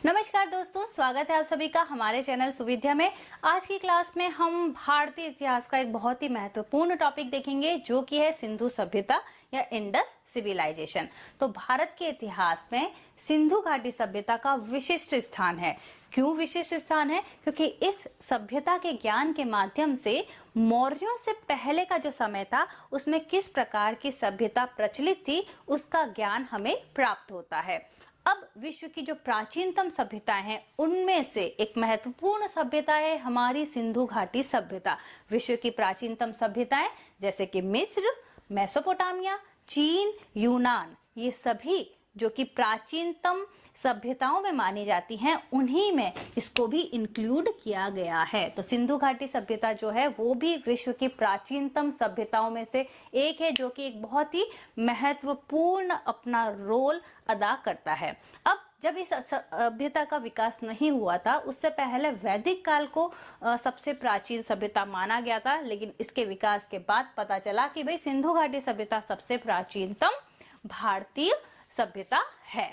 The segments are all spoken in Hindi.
नमस्कार दोस्तों, स्वागत है आप सभी का हमारे चैनल सुविद्या में। आज की क्लास में हम भारतीय इतिहास का एक बहुत ही महत्वपूर्ण टॉपिक देखेंगे जो कि है सिंधु सभ्यता या इंडस सिविलाइजेशन। तो भारत के इतिहास में सिंधु घाटी सभ्यता का विशिष्ट स्थान है। क्यों विशिष्ट स्थान है? क्योंकि इस सभ्यता के ज्ञान के माध्यम से मौर्यों से पहले का जो समय था उसमें किस प्रकार की सभ्यता प्रचलित थी उसका ज्ञान हमें प्राप्त होता है। अब विश्व की जो प्राचीनतम सभ्यताएं हैं उनमें से एक महत्वपूर्ण सभ्यता है हमारी सिंधु घाटी सभ्यता। विश्व की प्राचीनतम सभ्यताएं जैसे कि मिस्र, मेसोपोटामिया, चीन, यूनान, ये सभी जो कि प्राचीनतम सभ्यताओं में मानी जाती हैं उन्हीं में इसको भी इंक्लूड किया गया है। तो सिंधु घाटी सभ्यता जो है वो भी विश्व की प्राचीनतम सभ्यताओं में से एक है जो कि एक बहुत ही महत्वपूर्ण अपना रोल अदा करता है। अब जब इस सभ्यता का विकास नहीं हुआ था उससे पहले वैदिक काल को सबसे प्राचीन सभ्यता माना गया था, लेकिन इसके विकास के बाद पता चला कि भाई सिंधु घाटी सभ्यता सबसे प्राचीनतम भारतीय सभ्यता है।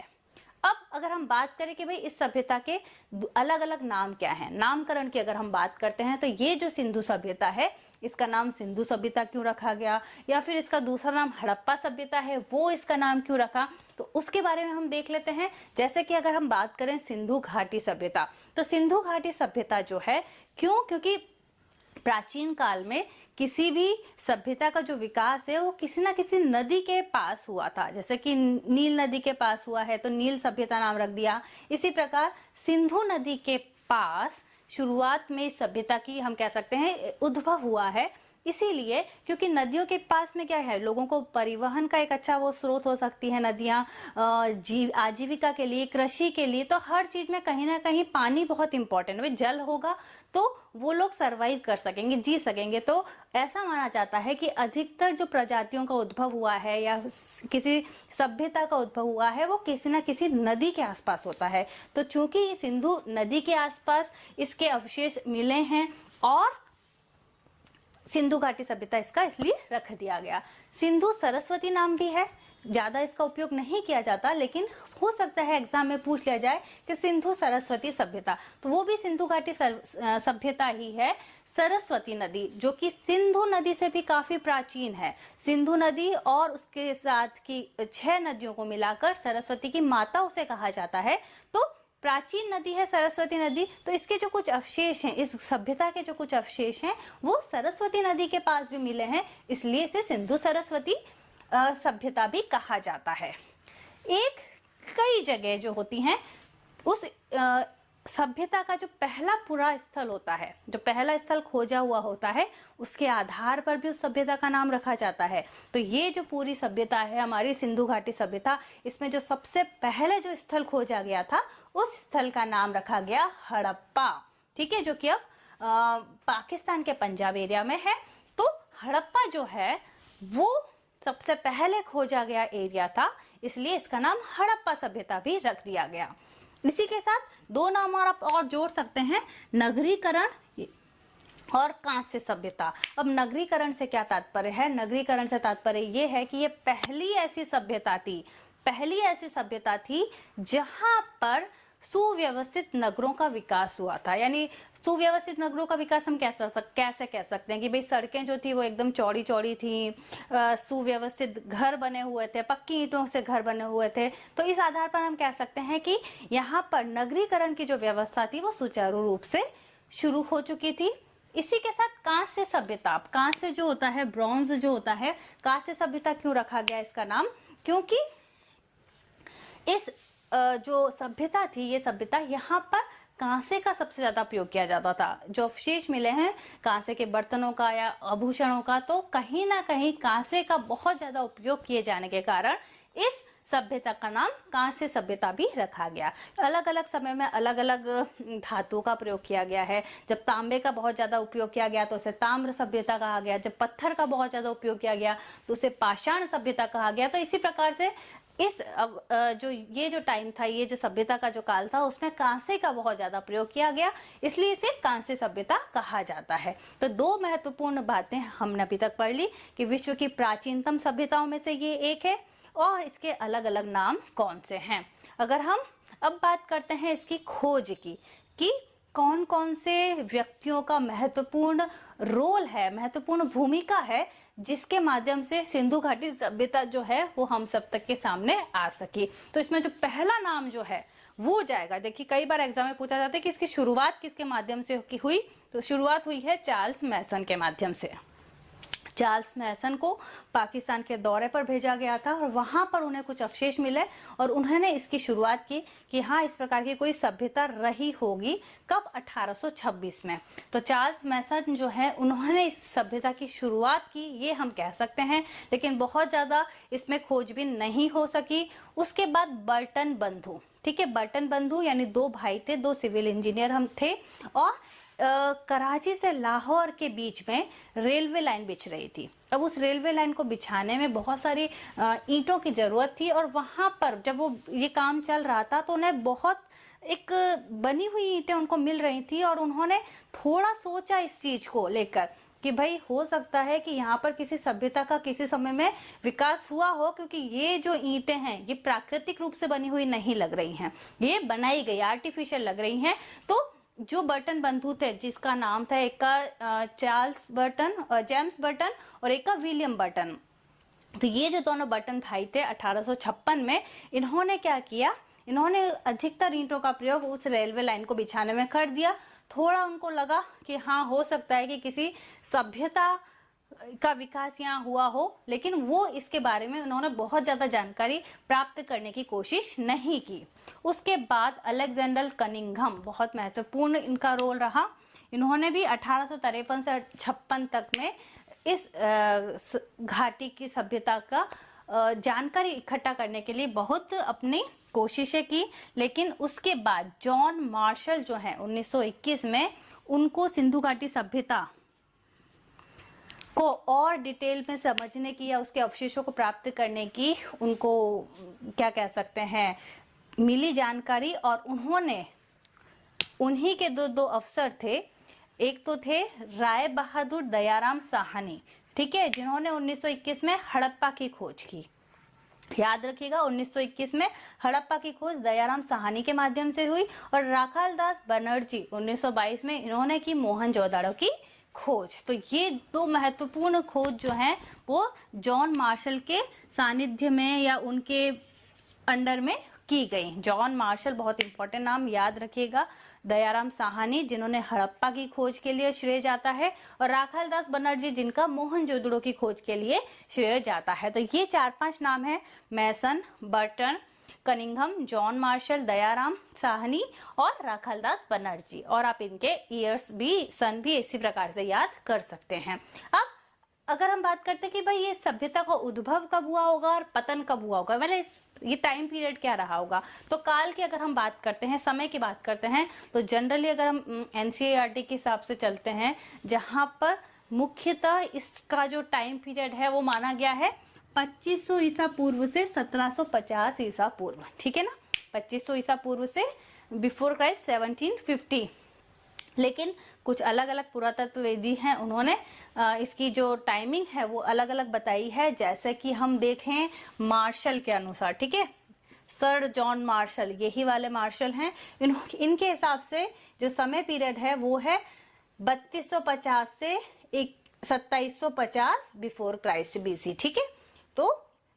अब अगर हम बात करें कि भाई इस सभ्यता के अलग अलग नाम क्या हैं, नामकरण की अगर हम बात करते हैं तो ये जो सिंधु सभ्यता है इसका नाम सिंधु सभ्यता क्यों रखा गया, या फिर इसका दूसरा नाम हड़प्पा सभ्यता है वो इसका नाम क्यों रखा, तो उसके बारे में हम देख लेते हैं। जैसे कि अगर हम बात करें सिंधु घाटी सभ्यता, तो सिंधु घाटी सभ्यता जो है क्योंकि प्राचीन काल में किसी भी सभ्यता का जो विकास है वो किसी ना किसी नदी के पास हुआ था। जैसे कि नील नदी के पास हुआ है तो नील सभ्यता नाम रख दिया। इसी प्रकार सिंधु नदी के पास शुरुआत में सभ्यता की हम कह सकते हैं उद्भव हुआ है, इसीलिए क्योंकि नदियों के पास में क्या है, लोगों को परिवहन का एक अच्छा वो स्रोत हो सकती है नदियां, आजीविका के लिए, कृषि के लिए, तो हर चीज में कहीं ना कहीं पानी बहुत इंपॉर्टेंट है। जल होगा तो वो लोग सरवाइव कर सकेंगे, जी सकेंगे। तो ऐसा माना जाता है कि अधिकतर जो प्रजातियों का उद्भव हुआ है या किसी सभ्यता का उद्भव हुआ है वो किसी न किसी नदी के आसपास होता है। तो चूंकि सिंधु नदी के आसपास इसके अवशेष मिले हैं और सिंधु घाटी सभ्यता इसका इसलिए रख दिया गया। सिंधु सरस्वती नाम भी है, ज्यादा इसका उपयोग नहीं किया जाता, लेकिन हो सकता है एग्जाम में पूछ लिया जाए कि सिंधु सरस्वती सभ्यता, तो वो भी सिंधु घाटी सभ्यता ही है। सरस्वती नदी जो कि सिंधु नदी से भी काफी प्राचीन है, सिंधु नदी और उसके साथ की 6 नदियों को मिलाकर सरस्वती की माता उसे कहा जाता है। तो प्राचीन नदी है सरस्वती नदी, तो इसके जो कुछ अवशेष हैं, इस सभ्यता के जो कुछ अवशेष हैं वो सरस्वती नदी के पास भी मिले हैं, इसलिए इसे सिंधु सरस्वती सभ्यता भी कहा जाता है। एक कई जगह जो होती हैं उस सभ्यता का जो पहला पूरा स्थल होता है, जो पहला स्थल खोजा हुआ होता है, उसके आधार पर भी उस सभ्यता का नाम रखा जाता है। तो ये जो पूरी सभ्यता है हमारी सिंधु घाटी सभ्यता, इसमें जो सबसे पहले जो स्थल खोजा गया था उस स्थल का नाम रखा गया हड़प्पा। ठीक है, जो कि अब पाकिस्तान के पंजाब एरिया में है। तो हड़प्पा जो है वो सबसे पहले खोजा गया एरिया था, इसलिए इसका नाम हड़प्पा सभ्यता भी रख दिया गया। इसी के साथ 2 नाम और जोड़ सकते हैं, नगरीकरण और कांस्य सभ्यता। अब नगरीकरण से क्या तात्पर्य है? नगरीकरण से तात्पर्य ये है कि ये पहली ऐसी सभ्यता थी जहां पर सुव्यवस्थित नगरों का विकास हुआ था। यानी सुव्यवस्थित नगरों का विकास हम कैसे कह सकते हैं कि भाई सड़कें जो थी वो एकदम चौड़ी चौड़ी थी, सुव्यवस्थित घर बने हुए थे, पक्की ईंटों से घर बने हुए थे। तो इस आधार पर हम कह सकते हैं कि यहाँ पर नगरीकरण की जो व्यवस्था थी वो सुचारू रूप से शुरू हो चुकी थी। इसी के साथ कांस्य सभ्यता, कांस्य जो होता है, ब्रॉन्ज जो होता है, कांस्य सभ्यता क्यों रखा गया इसका नाम? क्योंकि इस जो सभ्यता थी, ये सभ्यता यहाँ पर कांसे का सबसे ज्यादा उपयोग किया जाता था। जो अवशेष मिले हैं कांसे के बर्तनों का या आभूषणों का, तो कहीं ना कहीं कांसे का बहुत ज्यादा उपयोग किए जाने के कारण इस सभ्यता का नाम कांस्य सभ्यता भी रखा गया। अलग अलग समय में अलग अलग धातुओं का प्रयोग किया गया है। जब तांबे का बहुत ज्यादा उपयोग किया गया तो उसे ताम्र सभ्यता कहा गया, जब पत्थर का बहुत ज्यादा उपयोग किया गया तो उसे पाषाण सभ्यता कहा गया। तो इसी प्रकार से इस जो टाइम था, ये जो सभ्यता का जो काल था, उसमें कांसे का बहुत ज्यादा प्रयोग किया गया, इसलिए इसे कांस्य सभ्यता कहा जाता है। तो 2 महत्वपूर्ण बातें हमने अभी तक पढ़ ली कि विश्व की प्राचीनतम सभ्यताओं में से ये एक है और इसके अलग अलग नाम कौन से हैं। अगर हम अब बात करते हैं इसकी खोज की कि कौन कौन से व्यक्तियों का महत्वपूर्ण रोल है, महत्वपूर्ण भूमिका है, जिसके माध्यम से सिंधु घाटी सभ्यता जो है वो हम सब तक के सामने आ सकी। तो इसमें जो पहला नाम जो है वो जाएगा, देखिए कई बार एग्जाम में पूछा जाता है कि इसकी शुरुआत किसके माध्यम से हुई, तो शुरुआत हुई है चार्ल्स मैसन के माध्यम से। चार्ल्स मैसन को पाकिस्तान के दौरे पर भेजा गया था और वहां पर उन्हें कुछ अवशेष मिले और उन्होंने इसकी शुरुआत की कि हाँ इस प्रकार की कोई सभ्यता रही होगी। कब? 1826 में। तो चार्ल्स मैसन जो है उन्होंने इस सभ्यता की शुरुआत की, ये हम कह सकते हैं, लेकिन बहुत ज्यादा इसमें खोजबीन नहीं हो सकी। उसके बाद बर्टन बंधु, ठीक है, बर्टन बंधु यानी दो भाई थे, दो सिविल इंजीनियर हम थे, और कराची से लाहौर के बीच में रेलवे लाइन बिछ रही थी। अब उस रेलवे लाइन को बिछाने में बहुत सारी ईंटों की जरूरत थी और वहां पर जब वो ये काम चल रहा था तो उन्हें बहुत एक बनी हुई ईंटें उनको मिल रही थी और उन्होंने थोड़ा सोचा इस चीज को लेकर कि भाई हो सकता है कि यहाँ पर किसी सभ्यता का किसी समय में विकास हुआ हो, क्योंकि ये जो ईंटें हैं ये प्राकृतिक रूप से बनी हुई नहीं लग रही हैं, ये बनाई गई आर्टिफिशियल लग रही हैं। तो जो बर्टन बंधु थे, जिसका नाम था एक का चार्ल्स बर्टन, जेम्स बर्टन, और एक का विलियम बर्टन, तो ये जो दोनों बर्टन भाई थे 1856 में इन्होंने क्या किया, इन्होंने अधिकतर ईंटों का प्रयोग उस रेलवे लाइन को बिछाने में कर दिया। थोड़ा उनको लगा कि हाँ हो सकता है कि किसी सभ्यता का विकास यहाँ हुआ हो, लेकिन वो इसके बारे में उन्होंने बहुत ज्यादा जानकारी प्राप्त करने की कोशिश नहीं की। उसके बाद अलेक्जेंडर कनिंघम, बहुत महत्वपूर्ण इनका रोल रहा। इन्होंने भी 1853 से 56 तक में इस घाटी की सभ्यता का जानकारी इकट्ठा करने के लिए बहुत अपनी कोशिशें की, लेकिन उसके बाद जॉन मार्शल जो है 1921 में उनको सिंधु घाटी सभ्यता को और डिटेल में समझने की या उसके अवशेषों को प्राप्त करने की उनको क्या कह सकते हैं मिली जानकारी, और उन्होंने उन्हीं के दो अफसर थे, एक तो थे राय बहादुर दयाराम साहनी, ठीक है, जिन्होंने 1921 में हड़प्पा की खोज की। याद रखिएगा 1921 में हड़प्पा की खोज दयाराम साहनी के माध्यम से हुई, और राखालदास बनर्जी 1922 में इन्होंने की मोहनजोदड़ो की खोज। तो ये दो महत्वपूर्ण खोज जो है वो जॉन मार्शल के सानिध्य में या उनके अंडर में की गई। जॉन मार्शल बहुत इंपॉर्टेंट नाम, याद रखिएगा। दयाराम साहनी जिन्होंने हड़प्पा की खोज के लिए श्रेय जाता है, और राखालदास बनर्जी जिनका मोहनजोदड़ो की खोज के लिए श्रेय जाता है। तो ये 4-5 नाम है, Masson, Burton, Cunningham, John Marshall, Dayaram Sahni और राखालदास बनर्जी, और आप इनके ईयर्स भी, सन भी इसी प्रकार से याद कर सकते हैं। अब अगर हम बात करते हैं कि भाई ये सभ्यता का उद्भव कब हुआ होगा और पतन कब हुआ होगा, मतलब ये टाइम पीरियड क्या रहा होगा, तो काल की अगर हम बात करते हैं, समय की बात करते हैं, तो जनरली अगर हम एनसीईआरटी के हिसाब से चलते हैं, जहां पर मुख्यतः इसका जो टाइम पीरियड है वो माना गया है 2500 ईसा पूर्व से 1750 ईसा पूर्व, ठीक है ना, 2500 ईसा पूर्व से बिफोर क्राइस्ट 1750। लेकिन कुछ अलग अलग पुरातत्ववेदी हैं, उन्होंने इसकी जो टाइमिंग है वो अलग अलग बताई है। जैसे कि हम देखें मार्शल के अनुसार, ठीक है, सर जॉन मार्शल, यही वाले मार्शल हैं, इनके हिसाब से जो समय पीरियड है वो है 3250 से 2750 बिफोर क्राइस्ट बीसी, ठीक है। तो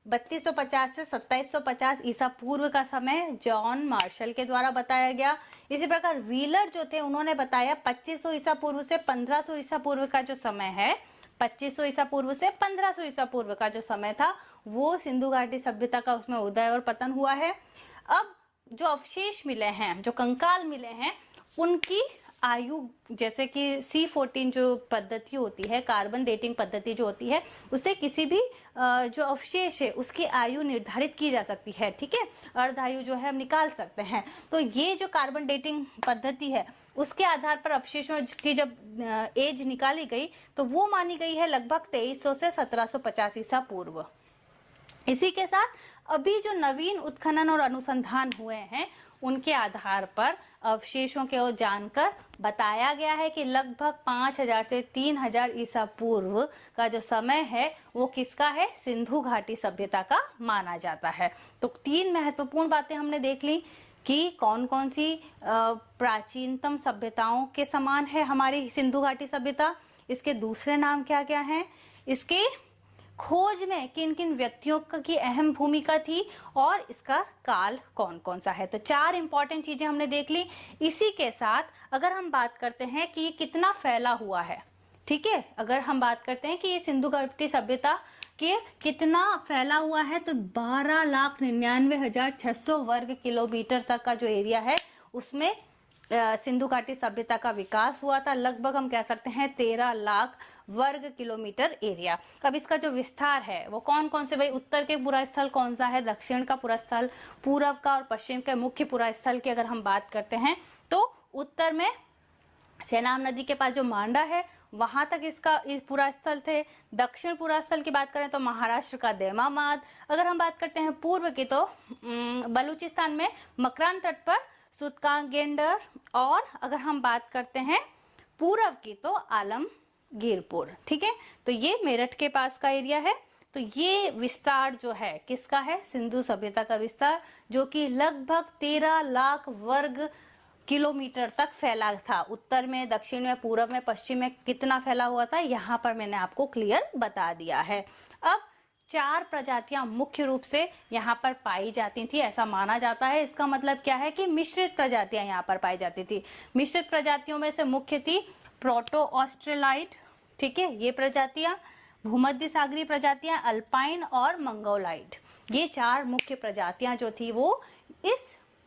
3250 से 2750 ईसा पूर्व का समय जॉन मार्शल के द्वारा बताया गया। इसी प्रकार व्हीलर जो थे उन्होंने बताया 2500 ईसा पूर्व से 1500 ईसा पूर्व का जो समय है, 2500 ईसा पूर्व से 1500 ईसा पूर्व का जो समय था वो सिंधु घाटी सभ्यता का उसमें उदय और पतन हुआ है। अब जो अवशेष मिले हैं, जो कंकाल मिले हैं, उनकी आयु, जैसे कि C14 जो पद्धति होती है, कार्बन डेटिंग पद्धति जो होती है, उससे किसी भी जो अवशेष है उसकी आयु निर्धारित की जा सकती है, ठीक है, अर्धायु जो है हम निकाल सकते हैं। तो ये जो कार्बन डेटिंग पद्धति है उसके आधार पर अवशेषों की जब एज निकाली गई तो वो मानी गई है लगभग 2300 से 1750 ईसा पूर्व। इसी के साथ अभी जो नवीन उत्खनन और अनुसंधान हुए हैं उनके आधार पर अवशेषों के ओर जानकर बताया गया है कि लगभग 5000 से 3000 ईसा पूर्व का जो समय है वो किसका है, सिंधु घाटी सभ्यता का माना जाता है। तो 3 महत्वपूर्ण बातें हमने देख ली कि कौन कौन सी प्राचीनतम सभ्यताओं के समान है हमारी सिंधु घाटी सभ्यता, इसके दूसरे नाम क्या क्या हैं, इसके खोज में किन किन व्यक्तियों की अहम भूमिका थी और इसका काल कौन कौन सा है। तो 4 इंपॉर्टेंट चीजें हमने देख ली। इसी के साथ अगर हम बात करते हैं कि ये कितना फैला हुआ है, ठीक है, अगर हम बात करते हैं कि ये सिंधु घाटी सभ्यता के कितना फैला हुआ है, तो 12,99,600 वर्ग किलोमीटर तक का जो एरिया है उसमें सिंधु घाटी सभ्यता का विकास हुआ था। लगभग हम कह सकते हैं 13 लाख वर्ग किलोमीटर एरिया। अब इसका जो विस्तार है वो कौन कौन से, भाई उत्तर के पूरा स्थल कौन सा है, दक्षिण का पूरा स्थल, पूर्व का और पश्चिम का मुख्य पूरा स्थल की अगर हम बात करते हैं तो उत्तर में चेनाब नदी के पास जो मांडा है वहां तक इसका इस पूरा स्थल थे। दक्षिण पूरा स्थल की बात करें तो महाराष्ट्र का दैमामाद। अगर हम बात करते हैं पूर्व की तो बलूचिस्तान में मकरान तट पर सुतकांगेंडर, और अगर हम बात करते हैं पूर्व की तो आलमगीरपुर, ठीक है। तो ये मेरठ के पास का एरिया है। तो ये विस्तार जो है किसका है, सिंधु सभ्यता का विस्तार, जो कि लगभग 13 लाख वर्ग किलोमीटर तक फैला था। उत्तर में, दक्षिण में, पूर्व में, पश्चिम में कितना फैला हुआ था यहाँ पर मैंने आपको क्लियर बता दिया है। अब 4 प्रजातियां मुख्य रूप से यहाँ पर पाई जाती थी, ऐसा माना जाता है। इसका मतलब क्या है कि मिश्रित प्रजातियां यहाँ पर पाई जाती थी। मिश्रित प्रजातियों में से मुख्य थी प्रोटो ऑस्ट्रेलाइड, ठीक है, ये प्रजातियां, भूमध्य सागरीय प्रजातियां अल्पाइन और मंगोलाइड। ये 4 मुख्य प्रजातियां जो थी वो इस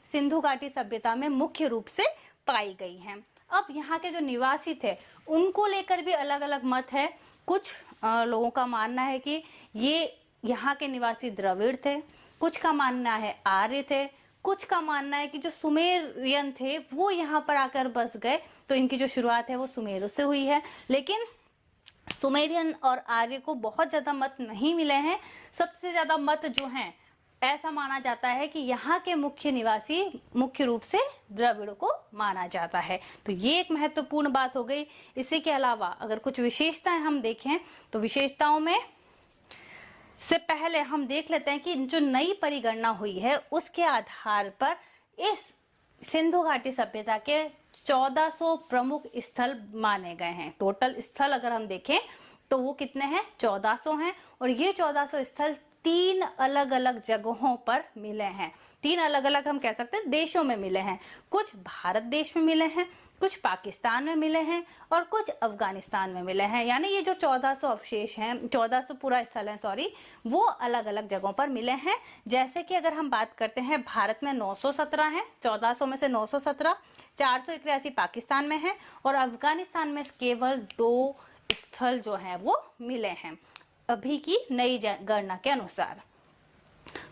सिंधु घाटी सभ्यता में मुख्य रूप से पाई गई हैं। अब यहाँ के जो निवासी थे उनको लेकर भी अलग अलग मत है। कुछ लोगों का मानना है कि ये यहाँ के निवासी द्रविड़ थे, कुछ का मानना है आर्य थे, कुछ का मानना है कि जो सुमेरियन थे वो यहाँ पर आकर बस गए, तो इनकी जो शुरुआत है वो सुमेरु से हुई है। लेकिन सुमेरियन और आर्य को बहुत ज्यादा मत नहीं मिले हैं। सबसे ज्यादा मत जो हैं ऐसा माना जाता है कि यहाँ के मुख्य निवासी मुख्य रूप से द्रविड़ को माना जाता है। तो ये एक महत्वपूर्ण बात हो गई। इसी के अलावा अगर कुछ विशेषताएं हम देखें तो विशेषताओं में से पहले हम देख लेते हैं कि जो नई परिगणना हुई है उसके आधार पर इस सिंधु घाटी सभ्यता के 1400 प्रमुख स्थल माने गए हैं। टोटल स्थल अगर हम देखें तो वो कितने हैं, 1400 हैं। और ये 1400 स्थल 3 अलग अलग जगहों पर मिले हैं। 3 अलग अलग हम कह सकते हैं देशों में मिले हैं। कुछ भारत देश में मिले हैं, कुछ पाकिस्तान में मिले हैं और कुछ अफगानिस्तान में मिले हैं। यानी ये जो 1400 अवशेष हैं, 1400 पूरा स्थल है सॉरी, वो अलग अलग जगहों पर मिले हैं। जैसे कि अगर हम बात करते हैं भारत में 917 हैं, 1400 में से 917, 481 पाकिस्तान में है और अफगानिस्तान में केवल 2 स्थल जो हैं वो मिले हैं अभी की नई गणना के अनुसार।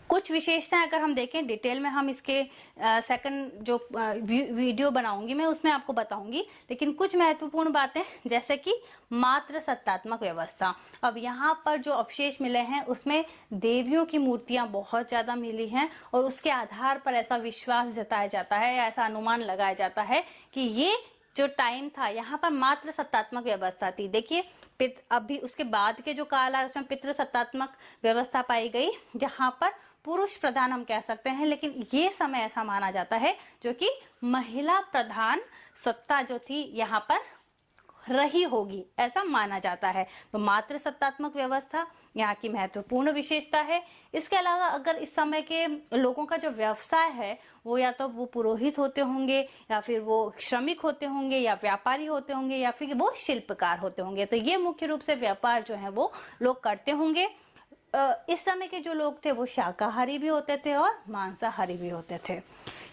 कुछ विशेषताएं अगर हम देखें डिटेल में, हम इसके सेकंड जो वीडियो बनाऊंगी मैं उसमें आपको बताऊंगी, लेकिन कुछ महत्वपूर्ण बातें जैसे कि मात्र सत्तात्मक व्यवस्था। अब यहाँ पर जो अवशेष मिले हैं उसमें देवियों की मूर्तियां बहुत ज्यादा मिली हैं और उसके आधार पर ऐसा विश्वास जताया जाता है या ऐसा अनुमान लगाया जाता है कि ये जो टाइम था यहाँ पर मात्र सत्तात्मक व्यवस्था थी। देखिए अभी उसके बाद के जो काल है उसमें पितृ सत्तात्मक व्यवस्था पाई गई, जहां पर पुरुष प्रधान हम कह सकते हैं, लेकिन ये समय ऐसा माना जाता है जो कि महिला प्रधान सत्ता जो थी यहाँ पर रही होगी, ऐसा माना जाता है। तो मात्र सत्तात्मक व्यवस्था यहाँ की महत्वपूर्ण विशेषता है। इसके अलावा अगर इस समय के लोगों का जो व्यवसाय है वो या तो वो पुरोहित होते होंगे या फिर वो श्रमिक होते होंगे या व्यापारी होते होंगे या फिर वो शिल्पकार होते होंगे, तो ये मुख्य रूप से व्यापार जो है वो लोग करते होंगे। इस समय के जो लोग थे वो शाकाहारी भी होते थे और मांसाहारी भी होते थे।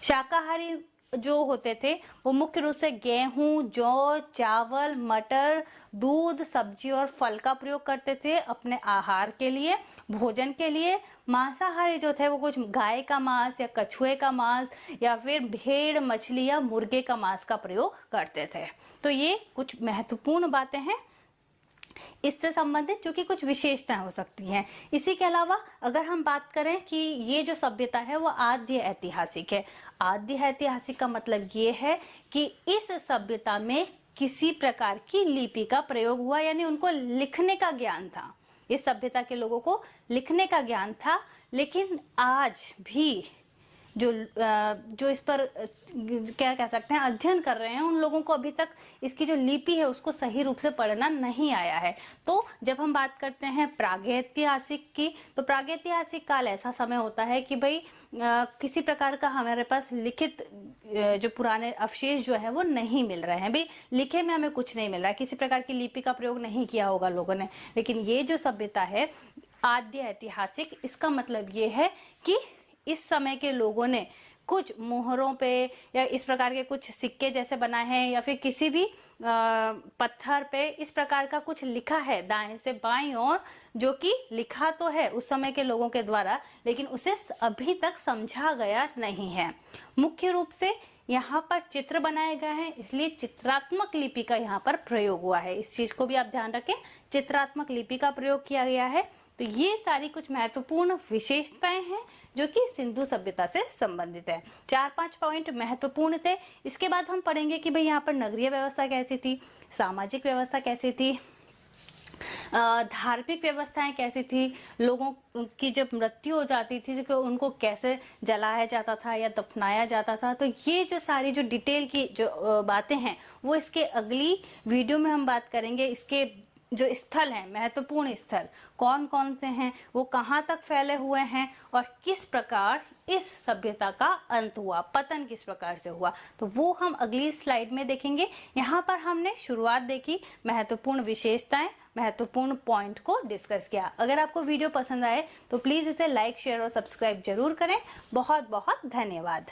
शाकाहारी जो होते थे वो मुख्य रूप से गेहूं, जौ, चावल, मटर, दूध, सब्जी और फल का प्रयोग करते थे अपने आहार के लिए, भोजन के लिए। मांसाहारी जो थे वो कुछ गाय का मांस या कछुए का मांस या फिर भेड़, मछली या मुर्गे का मांस का प्रयोग करते थे। तो ये कुछ महत्वपूर्ण बातें हैं इससे संबंधित, जो कि कुछ विशेषताएं हो सकती हैं। इसी के अलावा अगर हम बात करें कि ये जो सभ्यता है वो आद्य ऐतिहासिक है। आद्य ऐतिहासिक का मतलब ये है कि इस सभ्यता में किसी प्रकार की लिपि का प्रयोग हुआ, यानी उनको लिखने का ज्ञान था। इस सभ्यता के लोगों को लिखने का ज्ञान था, लेकिन आज भी जो इस पर क्या कह सकते हैं अध्ययन कर रहे हैं, उन लोगों को अभी तक इसकी जो लिपि है उसको सही रूप से पढ़ना नहीं आया है। तो जब हम बात करते हैं प्रागैतिहासिक की, तो प्रागैतिहासिक काल ऐसा समय होता है कि भाई किसी प्रकार का हमारे पास लिखित जो पुराने अवशेष जो है वो नहीं मिल रहे हैं। भाई लिखे में हमें कुछ नहीं मिल रहा है, किसी प्रकार की लिपि का प्रयोग नहीं किया होगा लोगों ने। लेकिन ये जो सभ्यता है आद्य ऐतिहासिक, इसका मतलब ये है कि इस समय के लोगों ने कुछ मोहरों पे या इस प्रकार के कुछ सिक्के जैसे बनाए हैं या फिर किसी भी पत्थर पे इस प्रकार का कुछ लिखा है दाएं से बाईं ओर, जो कि लिखा तो है उस समय के लोगों के द्वारा, लेकिन उसे अभी तक समझा गया नहीं है। मुख्य रूप से यहाँ पर चित्र बनाए गए हैं, इसलिए चित्रात्मक लिपि का यहाँ पर प्रयोग हुआ है। इस चीज को भी आप ध्यान रखें, चित्रात्मक लिपि का प्रयोग किया गया है। तो ये सारी कुछ महत्वपूर्ण विशेषताएं हैं जो कि सिंधु सभ्यता से संबंधित है। 4-5 पॉइंट महत्वपूर्ण थे। इसके बाद हम पढ़ेंगे कि भाई यहाँ पर नगरीय व्यवस्था कैसी थी, सामाजिक व्यवस्था कैसी थी, धार्मिक व्यवस्थाएं कैसी थी, लोगों की जब मृत्यु हो जाती थी तो उनको कैसे जलाया जाता था या दफनाया जाता था। तो ये जो सारी जो डिटेल की जो बातें हैं वो इसके अगली वीडियो में हम बात करेंगे। इसके जो स्थल हैं, महत्वपूर्ण स्थल कौन कौन से हैं, वो कहाँ तक फैले हुए हैं और किस प्रकार इस सभ्यता का अंत हुआ, पतन किस प्रकार से हुआ, तो वो हम अगली स्लाइड में देखेंगे। यहाँ पर हमने शुरुआत देखी, महत्वपूर्ण विशेषताएं, महत्वपूर्ण पॉइंट को डिस्कस किया। अगर आपको वीडियो पसंद आए तो प्लीज इसे लाइक, शेयर और सब्सक्राइब जरूर करें। बहुत बहुत धन्यवाद।